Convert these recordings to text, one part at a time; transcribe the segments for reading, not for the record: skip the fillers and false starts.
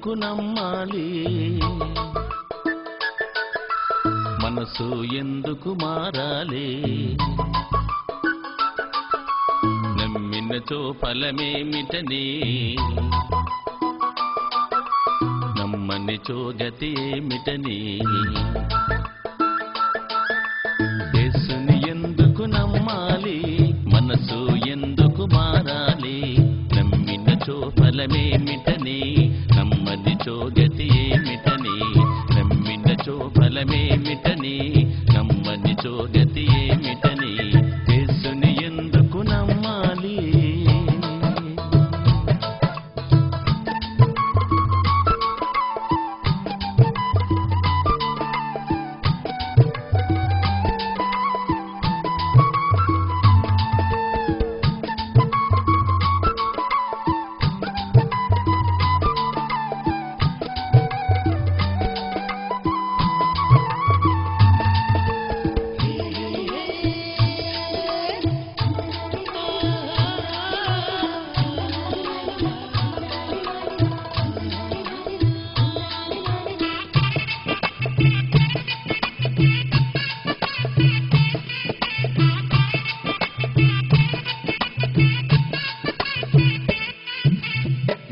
ఎందుకు నమ్మాలి, మనసు ఎందుకు మారాలి, నమ్మినచో ఫలమేమిటని, నమ్మనిచో గతి ఏమిటని. యేసుని ఎందుకు నమ్మాలి, మనసు ఎందుకు మారాలి, నమ్మినచో ఫలమేమిటని, నమ్మనిచో గతి ఏమిటని. నమ్మినచో ఫలమేమిటని, నమ్మనిచో గతి ఏమిటని. యేసుని ఎందుకు నమ్మాలి.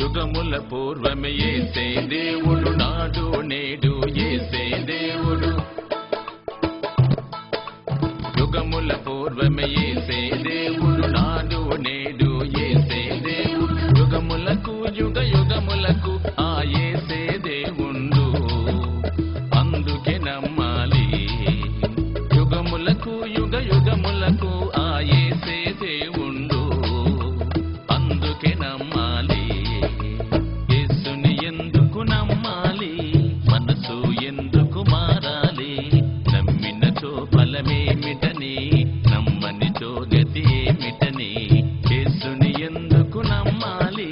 యుగముల పూర్వమే యేసే దేవుడు, నాడు నేడు యేసే దేవుడు. యుగముల పూర్వమే యేసే దేవుడు, నాడు నేడు యేసే దేవుడు. యుగములకు యుగ యుగములకు ఆ యేసే దేవుండు, అందుకే నమ్మాలి. యుగములకు యుగ యుగములకు ఆ యేసే దేవుండు, అందుకే నమ్మాలి. యేసుని ఎందుకు నమ్మాలి, మనసు ఎందుకు మారాలి, నమ్మినచో ఫలమేమిటని, నమ్మనిచో గతి ఏమిటని. యేసుని ఎందుకు నమ్మాలి.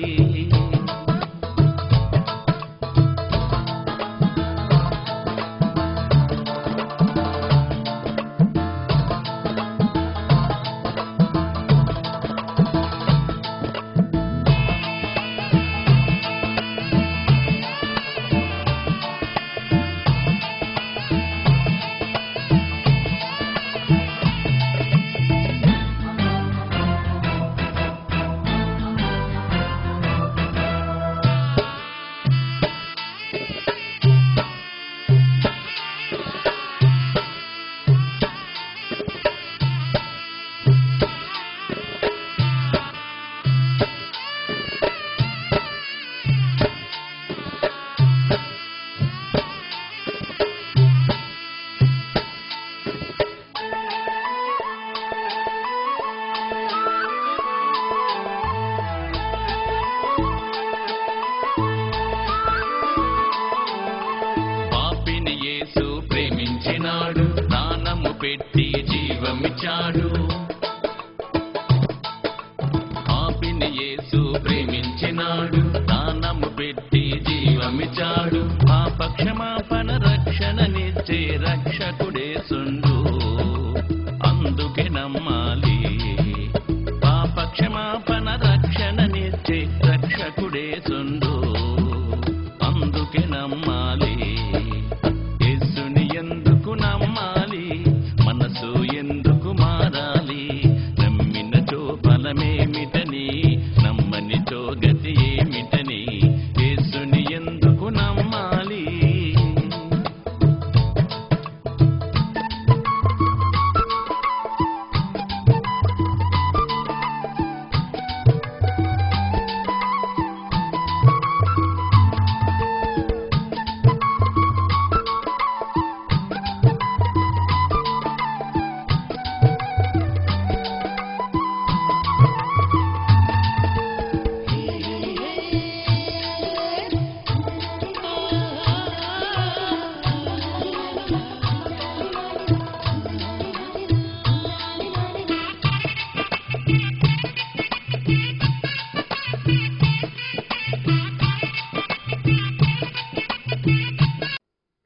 పాపిని యేసు ప్రేమించినాడు, ప్రాణము పెట్టి జీవమిచ్చాడు. పాపిని యేసు ప్రేమించినాడు, ప్రాణము పెట్టి జీవమిచ్చాడు. పాప క్షమాపణ రక్షణనిచ్చే రక్షకుడేసుండు, అందుకే నమ్మాలి. పాప క్షమాపణ రక్షణనిచ్చే రక్షకుడేసుండు, అందుకే నమ్మాలి. యేసుని ఎందుకు నమ్మాలి, మనసు ఎందుకు మారాలి, నమ్మినచో ఫలమేమిటని, నమ్మనిచో గతి ఏమిటని. యేసుని ఎందుకు నమ్మాలి.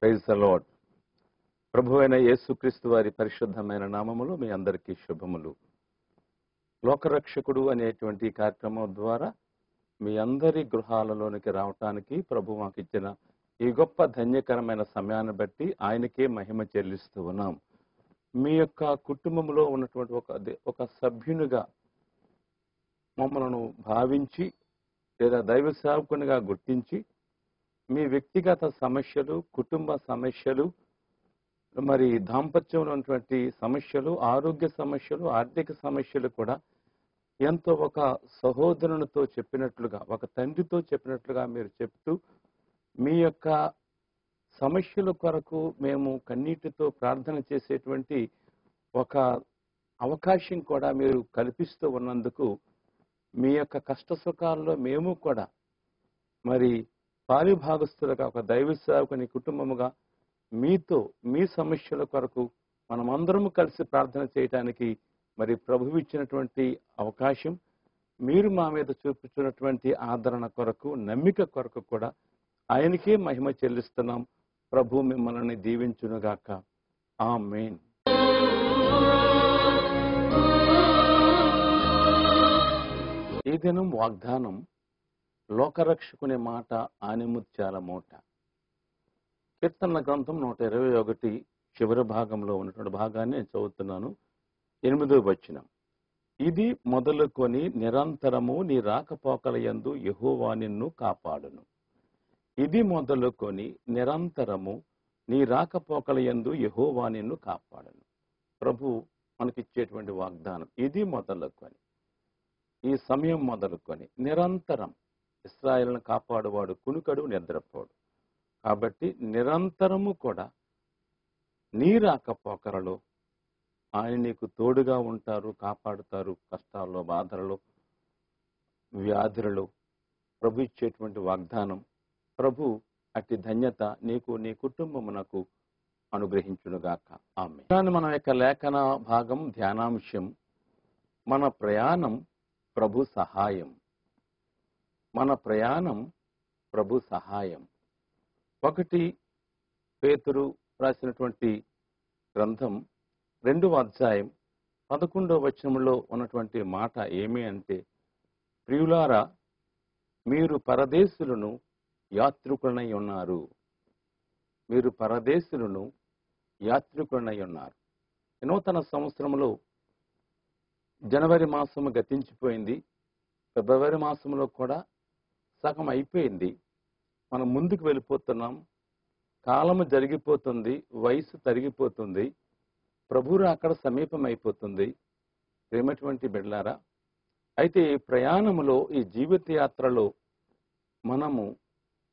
Praise the lord. ప్రభువైన యేసుక్రీస్తు వారి పరిశుద్ధమైన నామములో మీ అందరికీ శుభములు. లోకరక్షకుడు అనేటువంటి కార్యక్రమం ద్వారా మీ అందరి గృహాలలోనికి రావటానికి ప్రభు మాకు ఇచ్చిన ఈ గొప్ప ధన్యకరమైన సమయాన్ని బట్టి ఆయనకే మహిమ చెల్లిస్తూ ఉన్నాం. మీ యొక్క కుటుంబంలో ఉన్నటువంటి ఒక సభ్యునిగా మమ్మల్ని భావించి లేదా దైవ సేవకునిగా గుర్తించి మీ వ్యక్తిగత సమస్యలు, కుటుంబ సమస్యలు, మరి దాంపత్యంలో ఉన్నటువంటి సమస్యలు, ఆరోగ్య సమస్యలు, ఆర్థిక సమస్యలు కూడా ఎంతో ఒక సహోదరునితో చెప్పినట్లుగా, ఒక తండ్రితో చెప్పినట్లుగా మీరు చెప్తూ మీ యొక్క సమస్యల కొరకు మేము కన్నీటితో ప్రార్థన చేసేటువంటి ఒక అవకాశం కూడా మీరు కల్పిస్తూ ఉన్నందుకు మీ యొక్క కష్ట సుఖాల్లో మేము కూడా మరి పాలిభాగస్తులుగా ఒక దైవ సేవకుని కుటుంబముగా మీతో మీ సమస్యల కొరకు మనమందరము కలిసి ప్రార్థన చేయటానికి మరి ప్రభువు ఇచ్చినటువంటి అవకాశం, మీరు మా మీద చూపించినటువంటి ఆదరణ కొరకు, నమ్మిక కొరకు కూడా ఆయనకే మహిమ చెల్లిస్తున్నాం. ప్రభు మిమ్మల్ని దీవించునుగాక. ఆమేన్. ఈ దినం వాగ్దానం లోకరక్షకుని మాట ఆనిముత్యాల మూట. కీర్తనల గ్రంథం 121 చివరి భాగంలో ఉన్నటువంటి భాగాన్ని నేను చదువుతున్నాను. 8వ వచనం. ఇది మొదలుకొని నిరంతరము నీ రాకపోకల యందు యెహోవా నిన్ను కాపాడును. ఇది మొదలుకొని నిరంతరము నీ రాకపోకల యందు యెహోవా నిన్ను కాపాడును. ప్రభు మనకిచ్చేటువంటి వాగ్దానం ఇది మొదలుకొని, ఈ సమయం మొదలుకొని నిరంతరం ఇశ్రాయేలును కాపాడువాడు కునుకడు, నిద్రపోడు. కాబట్టి నిరంతరము కూడా నీ రాకపోకలలో ఆయన నీకు తోడుగా ఉంటారు, కాపాడుతారు. కష్టాల్లో, బాధలలో, వ్యాధులలో ప్రభు ఇచ్చేటువంటి వాగ్దానం. ప్రభు అట్టి ధన్యత నీకు, నీ కుటుంబమునకు అనుగ్రహించునుగాక. ఆమేన్. మన యొక్క లేఖన భాగం ధ్యానాంశం, మన ప్రయాణం ప్రభు సహాయం. మన ప్రయాణం ప్రభు సహాయం. 1 పేతురు రాసినటువంటి గ్రంథం 2వ అధ్యాయం 11వ వచనంలో ఉన్నటువంటి మాట ఏమి అంటే, ప్రియులారా, మీరు పరదేశులను యాత్రికులనై ఉన్నారు. మీరు పరదేశులను యాత్రికులనై ఉన్నారు. నూతన సంవత్సరంలో జనవరి మాసము గతించిపోయింది. ఫిబ్రవరి మాసంలో కూడా సగం అయిపోయింది. మనం ముందుకు వెళ్ళిపోతున్నాం. కాలము జరిగిపోతుంది, వయసు తరిగిపోతుంది, ప్రభు అక్కడ సమీపం అయిపోతుంది. ప్రేమటువంటి బిడ్డలారా, అయితే ఈ ప్రయాణములో, ఈ జీవిత యాత్రలో మనము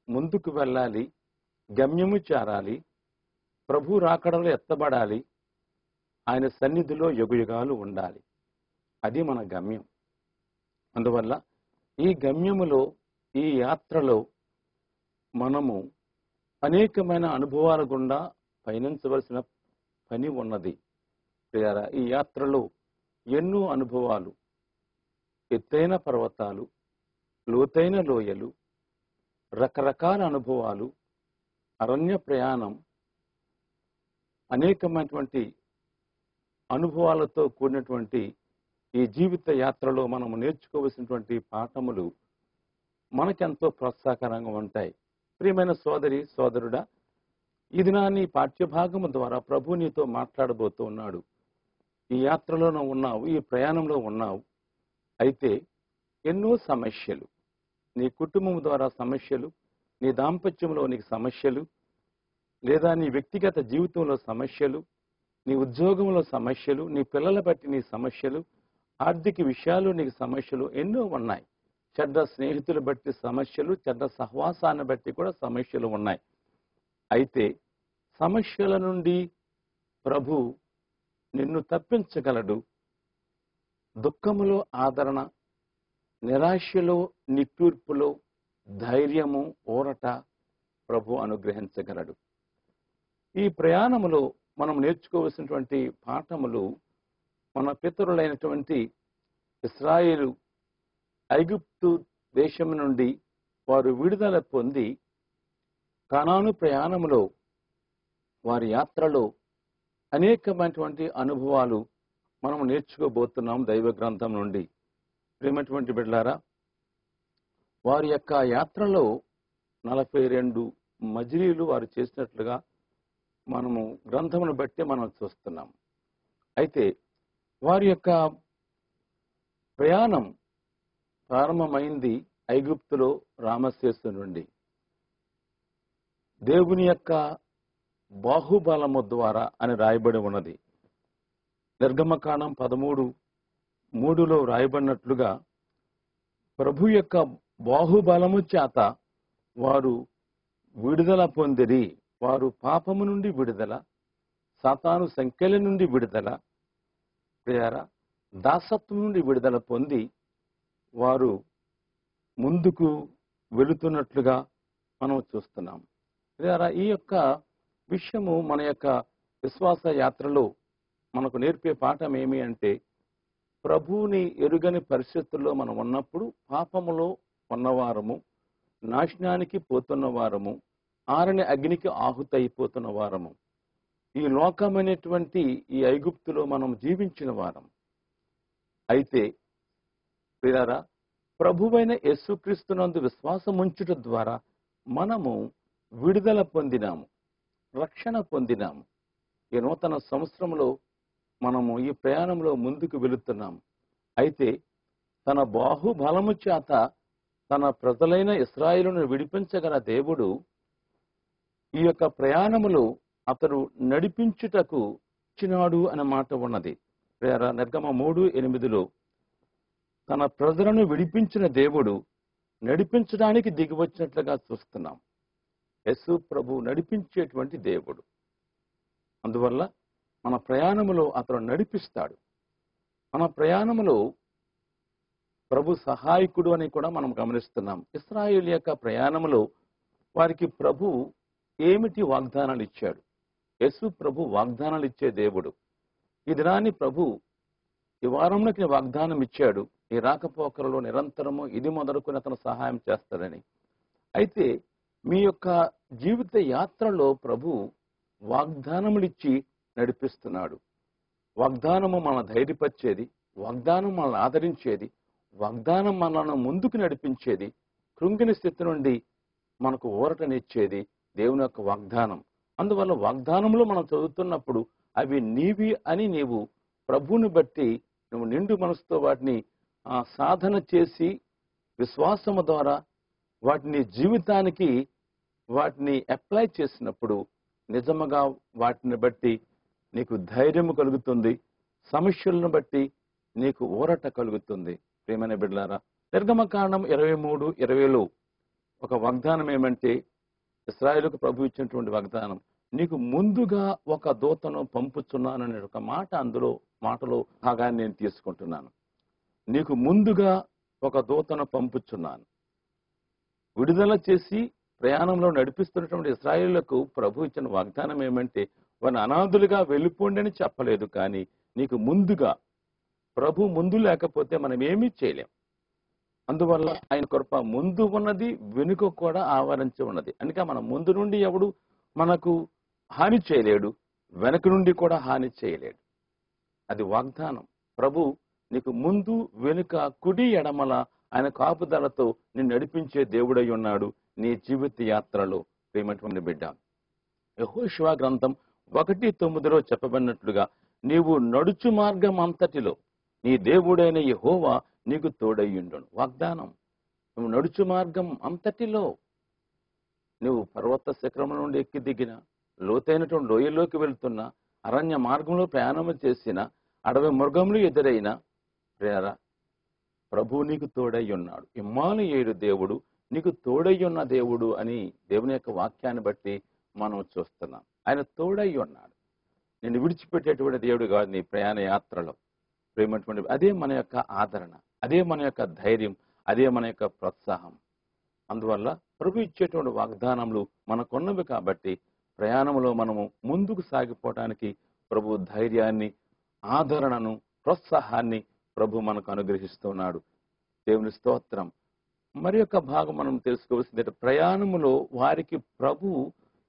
ముందుకు వెళ్ళాలి, గమ్యము చేరాలి, ప్రభు రాకడలో ఎత్తబడాలి, ఆయన సన్నిధిలో యుగయుగాలు ఉండాలి. అది మన గమ్యం. అందువల్ల ఈ గమ్యములో, ఈ యాత్రలో మనము అనేకమైన అనుభవాల గుండా పయనించవలసిన పని ఉన్నది. ప్రియారా, ఈ యాత్రలో ఎన్నో అనుభవాలు, ఎత్తైన పర్వతాలు, లోతైన లోయలు, రకరకాల అనుభవాలు, అరణ్య ప్రయాణం, అనేకమైనటువంటి అనుభవాలతో కూడినటువంటి ఈ జీవిత యాత్రలో మనము నేర్చుకోవలసినటువంటి పాఠములు మనకెంతో ప్రోత్సాహకరంగా ఉంటాయి. ప్రియమైన సోదరి, సోదరుడా, ఈ దినాన్ని పాఠ్యభాగము ద్వారా ప్రభు నీతో మాట్లాడబోతూ ఉన్నాడు. ఈ యాత్రలోనూ ఉన్నావు, ఈ ప్రయాణంలో ఉన్నావు. అయితే ఎన్నో సమస్యలు, నీ కుటుంబం ద్వారా సమస్యలు, నీ దాంపత్యంలో నీకు సమస్యలు, లేదా నీ వ్యక్తిగత జీవితంలో సమస్యలు, నీ ఉద్యోగంలో సమస్యలు, నీ పిల్లల బట్టి నీ సమస్యలు, ఆర్థిక విషయాలు నీకు సమస్యలు ఎన్నో ఉన్నాయి. చెడ్డ స్నేహితులు బట్టి సమస్యలు, చెడ్డ సహవాసాన్ని బట్టి కూడా సమస్యలు ఉన్నాయి. అయితే సమస్యల నుండి ప్రభు నిన్ను తప్పించగలడు. దుఃఖములో ఆదరణ, నిరాశలో, నిట్టూర్పులో ధైర్యము, ఊరట ప్రభు అనుగ్రహించగలడు. ఈ ప్రయాణములో మనం నేర్చుకోవలసినటువంటి పాఠములు, మన పితరులైనటువంటి ఇశ్రాయేలు ఐగుప్తు దేశం నుండి వారు విడుదల పొంది కనాను ప్రయాణములో, వారి యాత్రలో అనేకమైనటువంటి అనుభవాలు మనం నేర్చుకోబోతున్నాం దైవ గ్రంథం నుండి. ప్రేమటువంటి బిడ్డలారా, వారి యొక్క యాత్రలో 42 మజిలీలు వారు చేసినట్లుగా మనము గ్రంథమును బట్టి మనం చూస్తున్నాం. అయితే వారి యొక్క ప్రయాణం ప్రారంభమైంది ఐగుప్తులో రామశేసు నుండి. దేవుని యొక్క బాహుబలము ద్వారా అని రాయబడి ఉన్నది. నిర్గమకాండం 13:3లో రాయబడినట్లుగా ప్రభు యొక్క బాహుబలము చేత వారు విడుదల పొందిరి. వారు పాపము నుండి విడుదల, సాతాను సంకెళ్ళ నుండి విడుదల, ప్రియారా దాసత్వం నుండి విడుదల పొంది వారు ముందుకు వెళుతున్నట్లుగా మనం చూస్తున్నాం. ప్రియారా ఈ యొక్క విషయము మన యొక్క విశ్వాస యాత్రలో మనకు నేర్పే పాఠం ఏమి అంటే, ప్రభువుని ఎరుగని పరిస్థితుల్లో మనం ఉన్నప్పుడు పాపములో ఉన్నవారము, నాశనానికి పోతున్న వారము, ఆరని అగ్నికి ఆహుతైపోతున్న వారము. ఈ లోకమైనటువంటి ఈ ఐగుప్తులో మనం జీవించిన వారం. అయితే ప్రియారా ప్రభువైన యేసుక్రీస్తునందు విశ్వాసం ఉంచుట ద్వారా మనము విడుదల పొందినాము, రక్షణ పొందినాము. ఈ నూతన సంవత్సరంలో మనము ఈ ప్రయాణంలో ముందుకు వెళుతున్నాము. అయితే తన బాహుబలము చేత తన ప్రజలైన ఇశ్రాయేలును విడిపించగల దేవుడు ఈ యొక్క ప్రయాణములో అతడు నడిపించుటకు ఇచ్చినాడు అనే మాట ఉన్నది. నిర్గమ 3:8లో తన ప్రజలను విడిపించిన దేవుడు నడిపించడానికి దిగి వచ్చినట్లుగా చూస్తున్నాం. యేసు ప్రభు నడిపించేటువంటి దేవుడు. అందువల్ల మన ప్రయాణములో అతను నడిపిస్తాడు. మన ప్రయాణములో ప్రభు సహాయకుడు అని కూడా మనం గమనిస్తున్నాం. ఇశ్రాయేలు యొక్క ప్రయాణములో వారికి ప్రభు ఏమిటి వాగ్దానాలు ఇచ్చాడు? యేసు ప్రభు వాగ్దానాలు ఇచ్చే దేవుడు. ఈ దినాన్ని ప్రభు ఈ వారంలోకి వాగ్దానం ఇచ్చాడు, ఈ రాకపోకలలో నిరంతరము ఇది మొదలుకొని అతను సహాయం చేస్తాడని. అయితే మీ యొక్క జీవిత యాత్రలో ప్రభు వాగ్దానములిచ్చి నడిపిస్తున్నాడు. వాగ్దానము మన ధైర్యపరిచేది, వాగ్దానం మనల్ని ఆదరించేది, వాగ్దానం మనల్ని ముందుకు నడిపించేది, కృంగిన స్థితి నుండి మనకు ఊరటనిచ్చేది దేవుని యొక్క వాగ్దానం. అందువల్ల వాగ్దానములు మనం చదువుతున్నప్పుడు అవి నీవి అని నీవు ప్రభువుని బట్టి నువ్వు నిండు మనసుతో వాటిని సాధన చేసి విశ్వాసము ద్వారా వాటిని జీవితానికి వాటిని అప్లై చేసినప్పుడు నిజముగా వాటిని బట్టి నీకు ధైర్యము కలుగుతుంది, సమస్యలను బట్టి నీకు ఊరట కలుగుతుంది. ప్రియమైన బిడ్డలారా, నిర్గమకాండం 23:20లో ఒక వాగ్దానం ఏమంటే, ఇశ్రాయేలుకు ప్రభు ఇచ్చినటువంటి వాగ్దానం, నీకు ముందుగా ఒక దూతను పంపుచున్నాననే ఒక మాట మాటలో భాగాన్ని నేను తీసుకుంటున్నాను. నీకు ముందుగా ఒక దూతను పంపుచున్నాను. విడుదల చేసి ప్రయాణంలో నడిపిస్తున్నటువంటి ఇశ్రాయేలులకు ప్రభు ఇచ్చిన వాగ్దానం ఏమంటే, వారిని అనాథులుగా వెళ్ళిపోండి అని చెప్పలేదు, కానీ నీకు ముందుగా, ప్రభు ముందు లేకపోతే మనం ఏమీ చేయలేం. అందువల్ల ఆయన కృప ముందు ఉన్నది, వెనుక కూడా ఆవరించి ఉన్నది. అందుకే మన ముందు నుండి ఎవడు మనకు హాని చేయలేడు, వెనక నుండి కూడా హాని చేయలేడు. అది వాగ్దానం. ప్రభు నీకు ముందు వెనుక కుడి ఎడమల ఆయన కాపుదలతో నిన్ను నడిపించే దేవుడై ఉన్నాడు నీ జీవిత యాత్రలో. ప్రియమైనటువంటి బిడ్డ, యెహోషువ గ్రంథం 1:9లో చెప్పబడినట్లుగా, నీవు నడుచు మార్గం అంతటిలో నీ దేవుడైన యెహోవా నీకు తోడయ్యుండును. వాగ్దానం. నువ్వు నడుచు మార్గం అంతటిలో, నువ్వు పర్వత శిఖరం నుండి ఎక్కి దిగిన, లోతైనటువంటి లోయలోకి వెళ్తున్న, అరణ్య మార్గంలో ప్రయాణం చేసిన, అడవి మృగములు ఎదురైన, ప్రేరా ప్రభు నీకు తోడై ఉన్నాడు. ఇమ్మానుయేలు దేవుడు నీకు తోడై ఉన్న దేవుడు అని దేవుని యొక్క వాక్యాన్ని బట్టి మనం చూస్తున్నాం. ఆయన తోడై ఉన్నాడు. నేను విడిచిపెట్టేటువంటి దేవుడు కాదు నీ ప్రయాణ యాత్రలో. ప్రేమటువంటి అదే మన యొక్క ఆదరణ, అదే మన యొక్క ధైర్యం, అదే మన యొక్క ప్రోత్సాహం. అందువల్ల ప్రభు ఇచ్చేటువంటి వాగ్దానములు మనకున్నవి కాబట్టి ప్రయాణంలో మనము ముందుకు సాగిపోవటానికి ప్రభు ధైర్యాన్ని, ఆదరణను, ప్రోత్సాహాన్ని ప్రభు మనకు అనుగ్రహిస్తున్నాడు. దేవుని స్తోత్రం. మరి యొక్క భాగం మనం తెలుసుకోవాల్సింది, ప్రయాణములో వారికి ప్రభు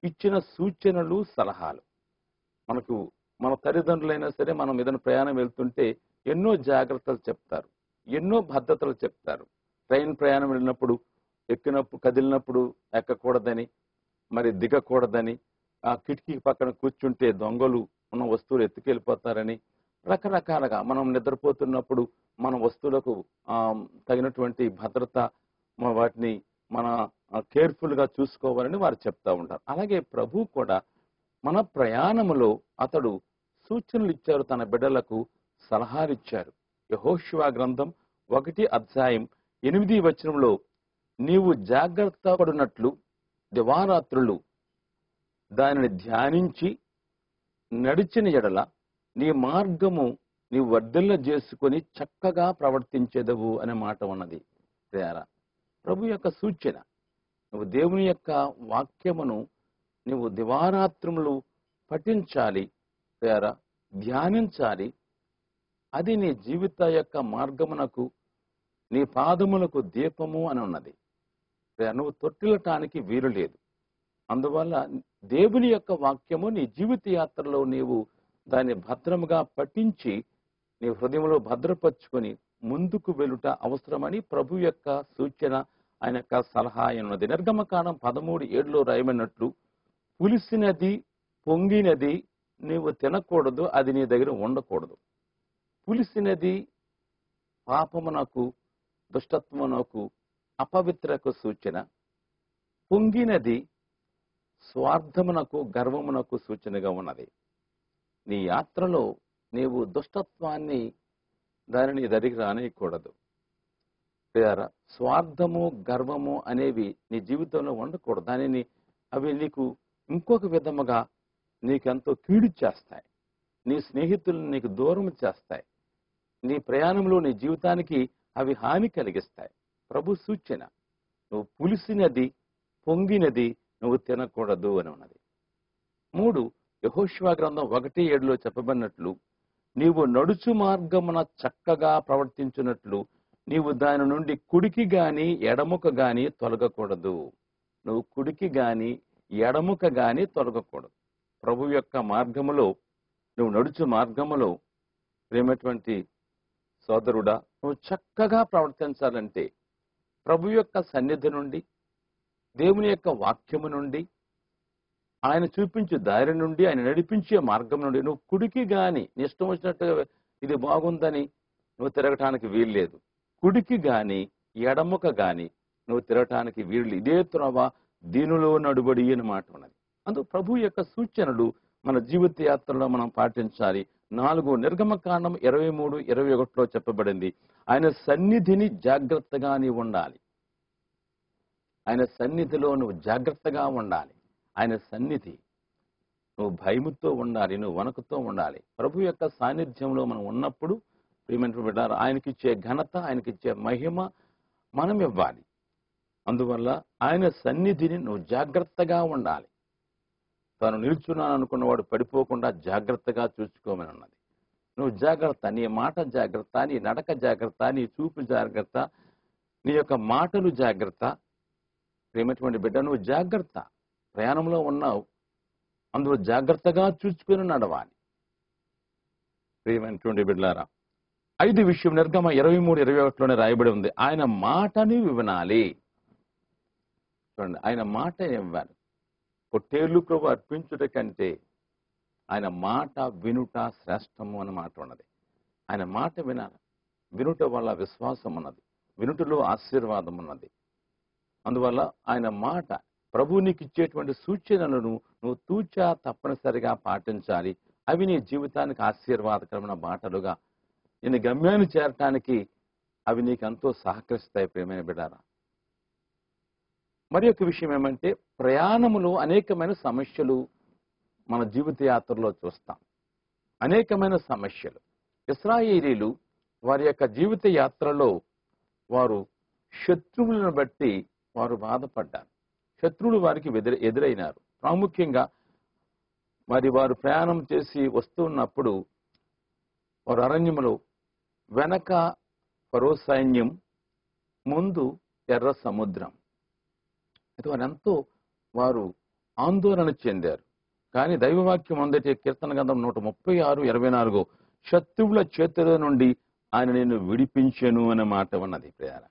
ఇచ్చిన సూచనలు, సలహాలు. మనకు మన తల్లిదండ్రులైనా సరే మనం ఏదైనా ప్రయాణం వెళ్తుంటే ఎన్నో జాగ్రత్తలు చెప్తారు, ఎన్నో భద్రతలు చెప్తారు. ట్రైన్ ప్రయాణం వెళ్ళినప్పుడు ఎక్కినప్పుడు కదిలినప్పుడు ఎక్కకూడదని, మరి దిగకూడదని, ఆ కిటికీ పక్కన కూర్చుంటే దొంగలు ఉన్న వస్తువులు ఎత్తుకెళ్ళిపోతారని, రకరకాలుగా మనం నిద్రపోతున్నప్పుడు మన వస్తువులకు తగినటువంటి భద్రత వాటిని మన కేర్ఫుల్గా చూసుకోవాలని వారు చెప్తా ఉంటారు. అలాగే ప్రభు కూడా మన ప్రయాణములో అతడు సూచనలు ఇచ్చారు, తన బిడ్డలకు సలహాలు ఇచ్చారు. యెహోషువ గ్రంథం 1 నీవు జాగ్రత్త పడినట్లు దివారాత్రులు దానిని ధ్యానించి నడిచిన ఎడల నీ మార్గము నీవు వర్ధిల్ల చేసుకొని చక్కగా ప్రవర్తించేదవు అనే మాట ఉన్నది. ప్రియారా, ప్రభు యొక్క సూచన, నువ్వు దేవుని యొక్క వాక్యమును నువ్వు దివారాత్రములు పఠించాలి, ప్రియారా, ధ్యానించాలి. అది నీ జీవిత యొక్క మార్గమునకు, నీ పాదములకు దీపము అని ఉన్నది. నువ్వు తొట్టిల్లటానికి వీలు లేదు. అందువల్ల దేవుని యొక్క వాక్యము నీ జీవిత యాత్రలో నీవు దాన్ని భద్రముగా పఠించి నీ హృదయంలో భద్రపరుచుకొని ముందుకు వెలుట అవసరమని ప్రభు యొక్క సూచన, ఆయన యొక్క సలహా ఉన్నది. నిర్గమకాండం 13:7 రాయమన్నట్లు, పులిసినది పొంగినది నీవు తినకూడదు, అది నీ దగ్గర ఉండకూడదు. పులిసినది పాపమునకు, దుష్టత్వమునకు, అపవిత్రకు సూచన. పొంగినది స్వార్థమునకు, గర్వమునకు సూచనగా ఉన్నది. నీ యాత్రలో నీవు దుష్టత్వాన్ని దానిని దరికి రానియకూడదు. స్వార్థము, గర్వము అనేవి నీ జీవితంలో ఉండకూడదు. అవి నీకు ఇంకొక విధముగా నీకెంతో కీడు చేస్తాయి. నీ స్నేహితులను నీకు దూరం చేస్తాయి. నీ ప్రయాణంలో, నీ జీవితానికి అవి హాని కలిగిస్తాయి. ప్రభు సూచన, నువ్వు పులిసినది, పొంగినది నువ్వు తినకూడదు అని ఉన్నది. 3 యెహోషువ గ్రంథం 1:7 చెప్పబడినట్లు, నీవు నడుచు మార్గమున చక్కగా ప్రవర్తించున్నట్లు నీవు దాని నుండి కుడికి గాని ఎడముక గాని తొలగకూడదు. నువ్వు కుడికి గాని ఎడముక గాని తొలగకూడదు. ప్రభు యొక్క మార్గములో నువ్వు నడుచు మార్గములో ప్రేమటువంటి సోదరుడా, నువ్వు చక్కగా ప్రవర్తించాలంటే ప్రభు యొక్క సన్నిధి నుండి, దేవుని యొక్క వాక్యము నుండి, ఆయన చూపించే దారి నుండి, ఆయన నడిపించే మార్గం నుండి నువ్వు కుడికి గాని నీ ఇష్టం వచ్చినట్టుగా ఇది బాగుందని నువ్వు తిరగటానికి వీల్లేదు. కుడికి గాని ఎడముక గాని నువ్వు తిరగటానికి వీలు. ఇదే త్రోవ దీనిలో నడుబడి అని మాట ఉన్నది. అందుకు ప్రభు యొక్క సూచనలు మన జీవిత యాత్రలో మనం పాటించాలి. 4 నిర్గమకాండం 23:21 చెప్పబడింది, ఆయన సన్నిధిని జాగ్రత్తగా నీవు ఉండాలి. ఆయన సన్నిధిలో నువ్వు జాగ్రత్తగా ఉండాలి. ఆయన సన్నిధి నువ్వు భయముతో ఉండాలి, నువ్వు వణుకుతో ఉండాలి. ప్రభు యొక్క సాన్నిధ్యంలో మనం ఉన్నప్పుడు ప్రియమైన బిడ్డలారా, ఆయనకిచ్చే ఘనత, ఆయనకిచ్చే మహిమ మనం ఇవ్వాలి. అందువల్ల ఆయన సన్నిధిని నువ్వు జాగ్రత్తగా ఉండాలి. తాను నిల్చున్నాను అనుకున్నవాడు పడిపోకుండా జాగ్రత్తగా చూసుకోమని ఉన్నది. నువ్వు జాగ్రత్త, నీ మాట జాగ్రత్త, నీ నడక జాగ్రత్త, నీ చూపు జాగ్రత్త, నీ యొక్క మాటలు జాగ్రత్త. ప్రేమటువంటి బిడ్డ, నువ్వు జాగ్రత్త. ప్రయాణంలో ఉన్నావు, అందులో జాగ్రత్తగా చూసుకుని నడవాలి. ప్రియమైనటువంటి బిడ్డలారా, 5 విషయం నిర్గమ 23:21 రాయబడి ఉంది, ఆయన మాటని వినాలి. చూడండి, ఆయన మాట ఇవ్వాలి. పొట్టేళ్లు ప్రభు అర్పించుట కంటే ఆయన మాట వినుట శ్రేష్టము అని మాట ఉన్నది. ఆయన మాట వినాలి. వినుట వల్ల విశ్వాసం ఉన్నది, వినుటలో ఆశీర్వాదం ఉన్నది. అందువల్ల ఆయన మాట, ప్రభు నీకు ఇచ్చేటువంటి సూచనలను నువ్వు తూచా తప్పనిసరిగా పాటించాలి. అవి నీ జీవితానికి ఆశీర్వాదకరమైన బాటలుగా నేను గమ్యాన్ని చేరటానికి అవి నీకు ఎంతో సహకరిస్తాయి. ప్రియమైన బిడ్డారా, మరి ఒక విషయం ఏమంటే, ప్రయాణములో అనేకమైన సమస్యలు మన జీవిత యాత్రలో చూస్తాం. అనేకమైన సమస్యలు. ఇశ్రాయేలీలు వారి యొక్క జీవిత యాత్రలో వారు శత్రువులను బట్టి వారు బాధపడ్డారు. శత్రువులు వారికి ఎదురైనారు. ప్రాముఖ్యంగా మరి వారు ప్రయాణం చేసి వస్తున్నప్పుడు వారు అరణ్యములో వెనక ఫరో సైన్యం, ముందు ఎర్ర సముద్రం. అయితే వారెంతో వారు ఆందోళన చెందారు. కానీ దైవవాక్యం అందటి కీర్తన గ్రంథం 136:24 శత్రువుల చేతుల నుండి ఆయన నిన్ను విడిపించెను అనే మాట ఉన్నది. ప్రియారా,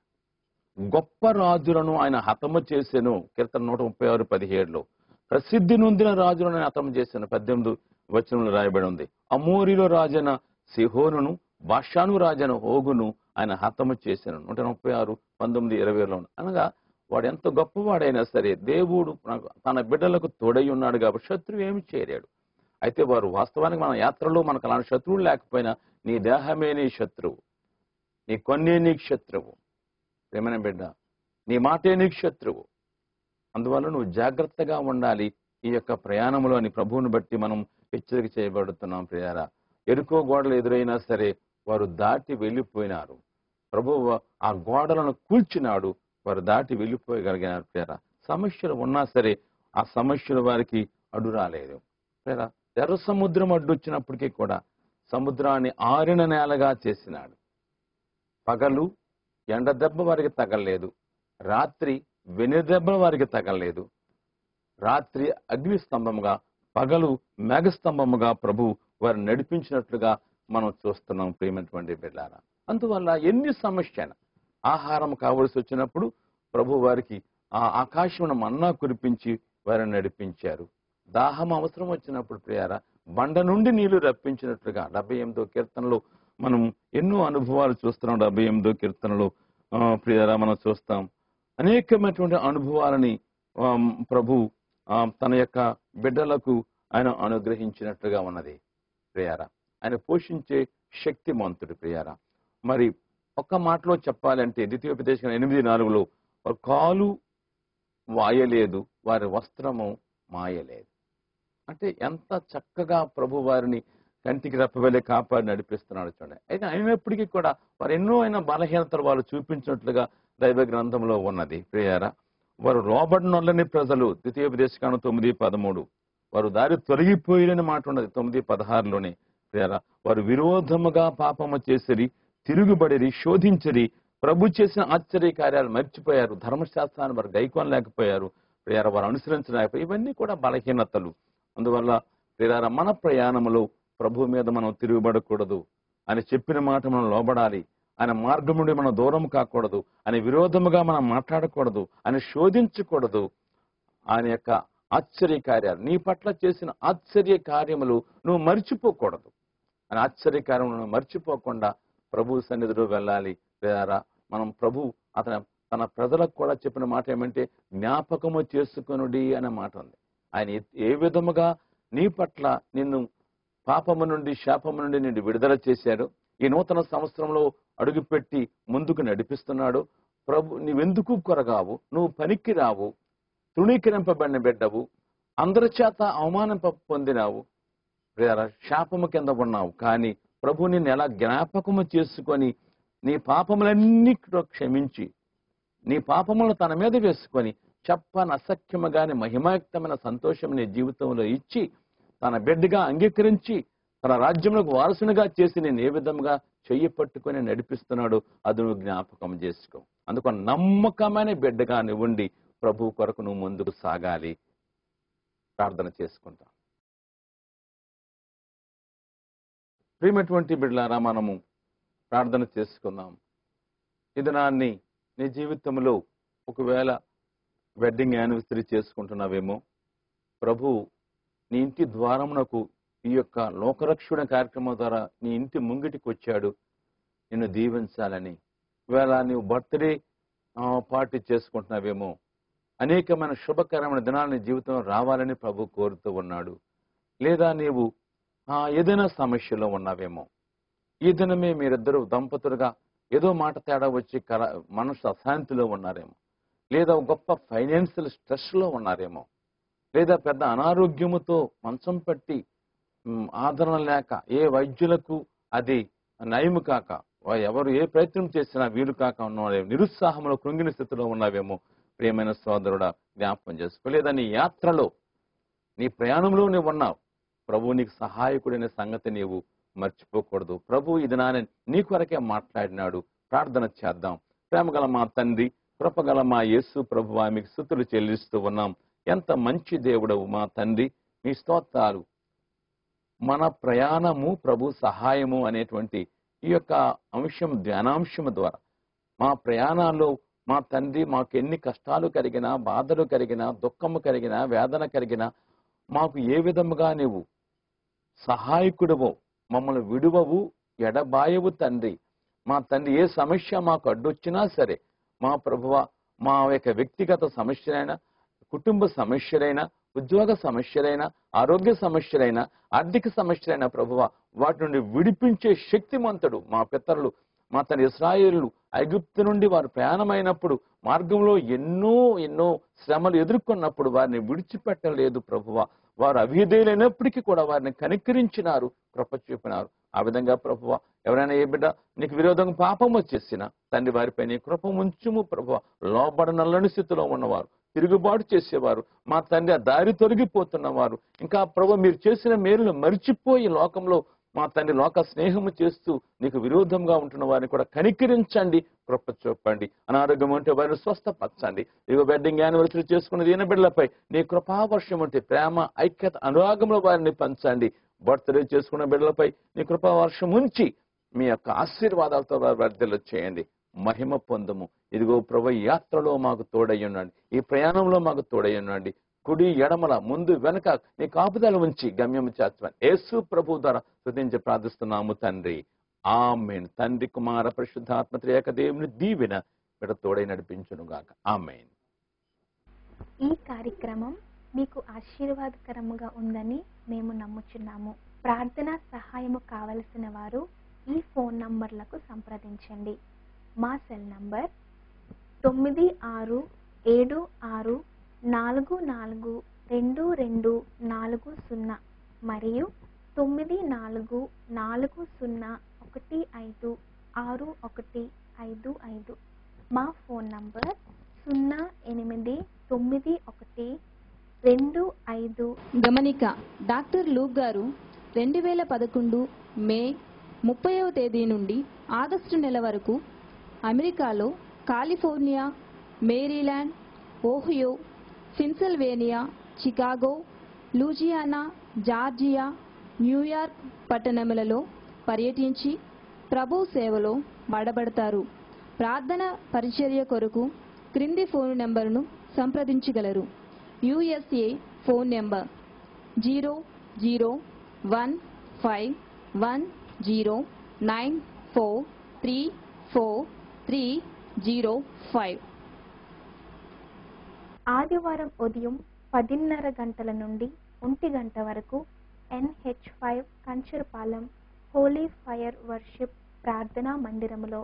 గొప్ప రాజులను ఆయన హతము చేసెను. కీర్తన 136:17లో ప్రసిద్ధి నొందిన రాజులను ఆయన హతము చేశాను. 18 వచనంలో రాయబడి ఉంది. అమోరిలో రాజైన సిహోనును, బాషాను రాజైన ఓగును ఆయన హతము చేశాను. 136, 19, 20లో అనగా వాడు ఎంత గొప్పవాడైనా సరే దేవుడు తన బిడ్డలకు తోడై ఉన్నాడు కాబట్టి శత్రువు ఏమి చేయలేడు. అయితే వారు వాస్తవానికి మన యాత్రలో మనకు అలాంటి శత్రువులు లేకపోయినా నీ దేహమే నీ శత్రువు, నీ కొన్నే నీకు శత్రువు. ప్రేమైన బిడ్డ, నీ మాటే నీకు శత్రువు. అందువల్ల నువ్వు జాగ్రత్తగా ఉండాలి. ఈ యొక్క ప్రయాణంలో అని ప్రభువుని బట్టి మనం హెచ్చరిక చేయబడుతున్నాం. ప్రియారా, ఎరుకో గోడలు ఎదురైనా సరే వారు దాటి వెళ్ళిపోయినారు. ప్రభువు ఆ గోడలను కూల్చినాడు, వారు దాటి వెళ్ళిపోయగలిగినారు. ప్రియారా, సమస్యలు ఉన్నా సరే ఆ సమస్యలు వారికి అడ్డు రాలేదు. ప్రియారా, ఎర్ర సముద్రం అడ్డొచ్చినప్పటికీ కూడా సముద్రాన్ని ఆరిన నేలగా చేసినాడు. పగలు ఎండ దెబ్బ వారికి తగలలేదు, రాత్రి వెనుదెబ్బ వారికి తగలలేదు. రాత్రి అగ్ని స్తంభముగా, పగలు మేఘస్తంభముగా ప్రభు వారు నడిపించినట్లుగా మనం చూస్తున్నాం. ప్రియమైనటువంటి బిడ్డలారా, అందువల్ల ఎన్ని సమస్య ఆహారం కావలసి వచ్చినప్పుడు ప్రభు వారికి ఆ ఆకాశమును మన్నా కురిపించి వారిని నడిపించారు. దాహం అవసరం వచ్చినప్పుడు ప్రియారా బండ నుండి నీళ్లు రప్పించినట్లుగా 78వ కీర్తనలో మనం ఎన్నో అనుభవాలు చూస్తున్నాం. 78వ కీర్తనలో ప్రియారా మనం చూస్తాం అనేకమైనటువంటి అనుభవాలని ప్రభు తన యొక్క బిడ్డలకు ఆయన అనుగ్రహించినట్లుగా ఉన్నది. ప్రియారా, ఆయన పోషించే శక్తిమంతుడు. ప్రియారా, మరి ఒక్క మాటలో చెప్పాలంటే ద్వితీయోపదేశం 8:4లో వారి కాలు వాయలేదు, వారి వస్త్రము మాయలేదు. అంటే ఎంత చక్కగా ప్రభు వారిని కంటికి రెప్పవెళ్ళి కాపాడి నడిపిస్తున్నాడు చూడండి. అయితే అయినప్పటికీ కూడా వారు ఎన్నో అయిన బలహీనతలు వాళ్ళు చూపించినట్లుగా దైవ గ్రంథంలో ఉన్నది. ప్రియారా, వారు లోబడినొల్లని ప్రజలు. ద్వితీయోపదేశకాండం 9:13 వారు దారి తొలగిపోయిన మాట ఉన్నది. 9:16లోనే ప్రియారా, వారు విరోధముగా పాపము చేసిరి, తిరుగుబడిరి, శోధించిరి, ప్రభు చేసిన ఆశ్చర్య కార్యాలు మర్చిపోయారు, ధర్మశాస్త్రాన్ని వారు గైకొనలేకపోయారు. ప్రియారా, వారు అనుసరించలేకపోయారు. ఇవన్నీ కూడా బలహీనతలు. అందువల్ల ప్రియారా, మన ప్రయాణంలో ప్రభు మీద మనం తిరుగుబడకూడదు. ఆయన చెప్పిన మాట మనం లోబడాలి. ఆయన మార్గం నుండి మనం దూరం కాకూడదు. ఆయన విరోధముగా మనం మాట్లాడకూడదు. ఆయన శోధించకూడదు. ఆయన యొక్క ఆశ్చర్య కార్యాలు, నీ పట్ల చేసిన ఆశ్చర్య కార్యములు నువ్వు మర్చిపోకూడదు. ఆయన ఆశ్చర్య కార్యములను మర్చిపోకుండా ప్రభు సన్నిధిలో వెళ్ళాలి. ప్రియారా, మనం ప్రభు తన ప్రజలకు కూడా చెప్పిన మాట ఏమంటే జ్ఞాపకము చేసుకొనుడి అనే మాట ఉంది. ఆయన ఏ విధముగా నీ పట్ల నిన్ను పాపము నుండి, శాపము నుండి నిన్ను విడుదల చేశాడు, ఈ నూతన సంవత్సరంలో అడుగుపెట్టి ముందుకు నడిపిస్తున్నాడు. ప్రభు నీవెందుకు కొరగావు, నువ్వు పనికి రావు, తృణీకరింపబడిన బిడ్డవు, అందరి చేత అవమానం పొందినావు, శాపము కింద ఉన్నావు. కానీ ప్రభు నిన్ను ఎలా జ్ఞాపకము చేసుకొని నీ పాపములన్నిటిలో క్షమించి నీ పాపములను తన మీద వేసుకొని చెప్పనసఖ్యముగాని మహిమాయుక్తమైన సంతోషం నీ జీవితంలో ఇచ్చి తన బిడ్డగా అంగీకరించి తన రాజ్యంలోకి వారసునిగా చేసి నేను ఏ విధంగా చెయ్యి పట్టుకొని నడిపిస్తున్నాడు, అది నువ్వు జ్ఞాపకం చేసుకో. అందుకు నమ్మకమైన బిడ్డగా నువ్వు ఉండి ప్రభు కొరకు నువ్వు ముందుకు సాగాలి. ప్రార్థన చేసుకుంటాం. ప్రియమైనటువంటి బిడ్డలారా, మనము ప్రార్థన చేసుకుందాం. ఈ దినాన్ని నీ జీవితంలో ఒకవేళ వెడ్డింగ్ యానివర్సరీ చేసుకుంటున్నావేమో, ప్రభు నీ ఇంటి ద్వారమునకు ఈ యొక్క లోకరక్షణ కార్యక్రమం ద్వారా నీ ఇంటి ముంగిటికి వచ్చాడు నిన్ను దీవించాలని. ఒకవేళ నీవు బర్త్డే పార్టీ చేసుకుంటున్నావేమో, అనేకమైన శుభకరమైన దినాలు నీ జీవితంలో రావాలని ప్రభు కోరుతూ ఉన్నాడు. లేదా నీవు ఏదైనా సమస్యలో ఉన్నావేమో, ఈ దినమే మీరిద్దరూ దంపతులుగా ఏదో మాట తేడా వచ్చి మనసు అశాంతిలో ఉన్నారేమో, లేదా గొప్ప ఫైనాన్షియల్ స్ట్రెస్లో ఉన్నారేమో, లేదా పెద్ద అనారోగ్యముతో మంచం పట్టి ఆదరణ లేక ఏ వైద్యులకు అది నయము కాక ఎవరు ఏ ప్రయత్నం చేసినా వీలు కాక ఉన్నారేమో, నిరుత్సాహంలో కృంగిన స్థితిలో ఉన్నావేమో, ప్రియమైన సోదరుడా జ్ఞాపకం చేసుకో. లేదా నీ యాత్రలో నీ ప్రయాణంలో నీవు ఉన్నావు, ప్రభు నీకు సహాయకుడైన సంగతి నీవు మర్చిపోకూడదు. ప్రభు ఇది నీ కొరకే మాట్లాడినాడు. ప్రార్థన చేద్దాం. ప్రేమగల మా తండ్రి, కృపగల మా యేసు ప్రభువా, మీకు స్తుతులు చెల్లిస్తూ ఉన్నాం. ఎంత మంచి దేవుడవు మా తండ్రి, మీ స్తోత్రాలు. మన ప్రయాణము ప్రభు సహాయము అనేటువంటి ఈ యొక్క అంశం ధ్యానాంశము ద్వారా మా ప్రయాణాల్లో మా తండ్రి మాకు ఎన్ని కష్టాలు కలిగినా, బాధలు కలిగినా, దుఃఖము కలిగినా, వేదన కలిగినా మాకు ఏ విధముగా నీవు సహాయకుడువో, మమ్మల్ని విడువవు, ఎడబాయవు తండ్రి. మా తండ్రి ఏ సమస్య మాకు అడ్డొచ్చినా సరే, మా ప్రభువ మా యొక్క వ్యక్తిగత సమస్యలైనా, కుటుంబ సమస్యలైనా, ఉద్యోగ సమస్యలైనా, ఆరోగ్య సమస్యలైనా, ఆర్థిక సమస్యలైనా ప్రభువ వాటి నుండి విడిపించే శక్తిమంతుడు. మా పితరులు, మా తండ్రి ఇశ్రాయేలు ఐగుప్తు నుండి వారు ప్రయాణమైనప్పుడు మార్గంలో ఎన్నో శ్రమలు ఎదుర్కొన్నప్పుడు వారిని విడిచిపెట్టలేదు ప్రభువ. వారు అవిధేయులైనప్పటికీ కూడా వారిని కనికరించినారు, కృప చూపినారు. ఆ విధంగా ప్రభువ ఎవరైనా ఏ బిడ్డ నీకు విరోధంగా పాపము చేసినా తండ్రి వారిపై నీ కృప ఉంచుము ప్రభువ. లోబడనల్లని స్థితిలో ఉన్నవారు, తిరుగుబాటు చేసేవారు, మా తండ్రి ఆ దారి తొలగిపోతున్నవారు, ఇంకా ప్రభు మీరు చేసిన మేలును మరిచిపోయి లోకంలో మా తండ్రి లోక స్నేహము చేస్తూ నీకు విరోధంగా ఉంటున్న వారిని కూడా కనికరించండి, కృప చూపండి. అనారోగ్యం ఉంటే వారిని స్వస్థపరచండి. ఇగో వెడ్డింగ్ యానివర్సరీ చేసుకున్న దీని బిడ్డలపై నీ కృపావర్షం ఉంటే ప్రేమ, ఐక్యత, అనురాగంలో వారిని పంచండి. బర్త్డే చేసుకున్న బిడ్డలపై నీ కృపావర్షం ఉంచి మీ యొక్క ఆశీర్వాదాలతో వారి వర్ధలు చేయండి. మహిమ పొందము. ఇదిగో ప్రభు యాత్రలో మాకు తోడయ్యున్నాండి, ఈ ప్రయాణంలో మాకు తోడయ్యున్నాండి. కుడి ఎడమల ముందు వెనక నీ కాపుదల ఉంచి గమ్యం చేర్చమని యేసు ప్రభు ద్వారా స్తుతించి ప్రార్థిస్తున్నాము తండ్రి. ఆమేన్. తండ్రి, కుమార, పరిశుద్ధాత్మ త్రియేక దేవుని దీవెన బిడ్డ తోడై నడిపించును గాక. ఆమేన్. ఈ కార్యక్రమం మీకు ఆశీర్వాదకరముగా ఉందని మేము నమ్ముచున్నాము. ప్రార్థనా సహాయము కావలసిన వారు ఈ ఫోన్ నంబర్లకు సంప్రదించండి. మా సెల్ నంబర్ 96442240 మరియు 9440156155. మా ఫోన్ నంబర్ 089125. గమనిక: డాక్టర్ లూక్ గారు 2011 మే 30వ తేదీ నుండి ఆగస్టు నెల వరకు అమెరికాలో California, Maryland, Ohio, Pennsylvania, Chicago, Louisiana, Georgia, New York పట్టణములలో పర్యటించి ప్రభు సేవలో వాడబడతారు. ప్రార్థన పరిచర్య కొరకు క్రింది ఫోన్ నెంబరును సంప్రదించగలరు. USA phone number 0015109434305. ఆదివారం ఉదయం 10:30 గంటల నుండి 1 గంట వరకు NH5 Kancharapalem Holi fire worship ప్రార్థనా మందిరములో